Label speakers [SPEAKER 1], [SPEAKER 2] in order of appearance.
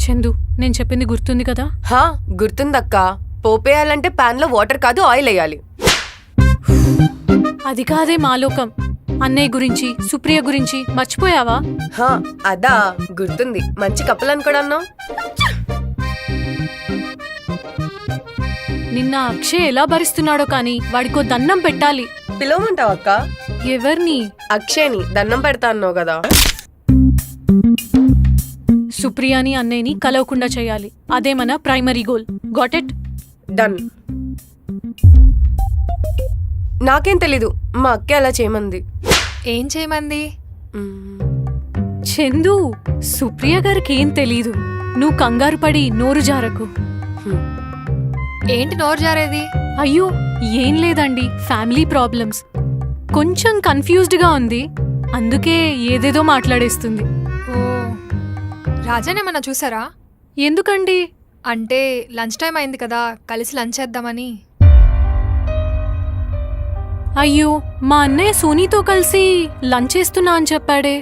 [SPEAKER 1] చందు, నేను చెప్పింది గుర్తుంది కదా?
[SPEAKER 2] హా గుర్తుందక్క. పోపేయాలంటే పాన్ లో వాటర్ కాదు ఆయిల్ వేయాలి.
[SPEAKER 1] అది కాదే మాలోకం. అన్నయ్య గురించి, సుప్రియ గురించి మర్చిపోయావా?
[SPEAKER 2] హా అదా గుర్తుంది. మంచి కప్పులు అని కూడా అన్నావు.
[SPEAKER 1] నిన్న అక్షయ్ ఎలా భరిస్తున్నాడో కానీ వాడికో దన్నం పెట్టాలి.
[SPEAKER 2] పిలవమంటావు అక్క?
[SPEAKER 1] ఎవర్ని?
[SPEAKER 2] అక్షయ్ని దండం పెడతా అన్నావు కదా.
[SPEAKER 1] సుప్రియాని అన్నయ్యని కలవకుండా చేయాలి. అదే మన primary goal. Got it?
[SPEAKER 2] Done. నాకేం తెలీదు, మా అక్క అలా చేయమంది.
[SPEAKER 3] ఏం చేయమంది?
[SPEAKER 1] చందు, సుప్రియ గారికి ఏం తెలీదు. నువ్వు కంగారు పడి నోరు జారకు.
[SPEAKER 3] ఏంటి నోరు జారేది?
[SPEAKER 1] అయ్యో ఏం లేదండి, ఫ్యామిలీ ప్రాబ్లమ్స్. కొంచెం కన్ఫ్యూజ్డ్గా ఉంది, అందుకే ఏదేదో మాట్లాడేస్తుంది.
[SPEAKER 3] ఓ, రాజానేమన్నా చూసారా?
[SPEAKER 1] ఎందుకండి?
[SPEAKER 3] అంటే లంచ్ టైం అయింది కదా, కలిసి లంచ్ చేద్దామని.
[SPEAKER 1] అయ్యో, మా అన్నయ్య సోనీతో కలిసి లంచ్ చేస్తున్నా అని చెప్పాడే.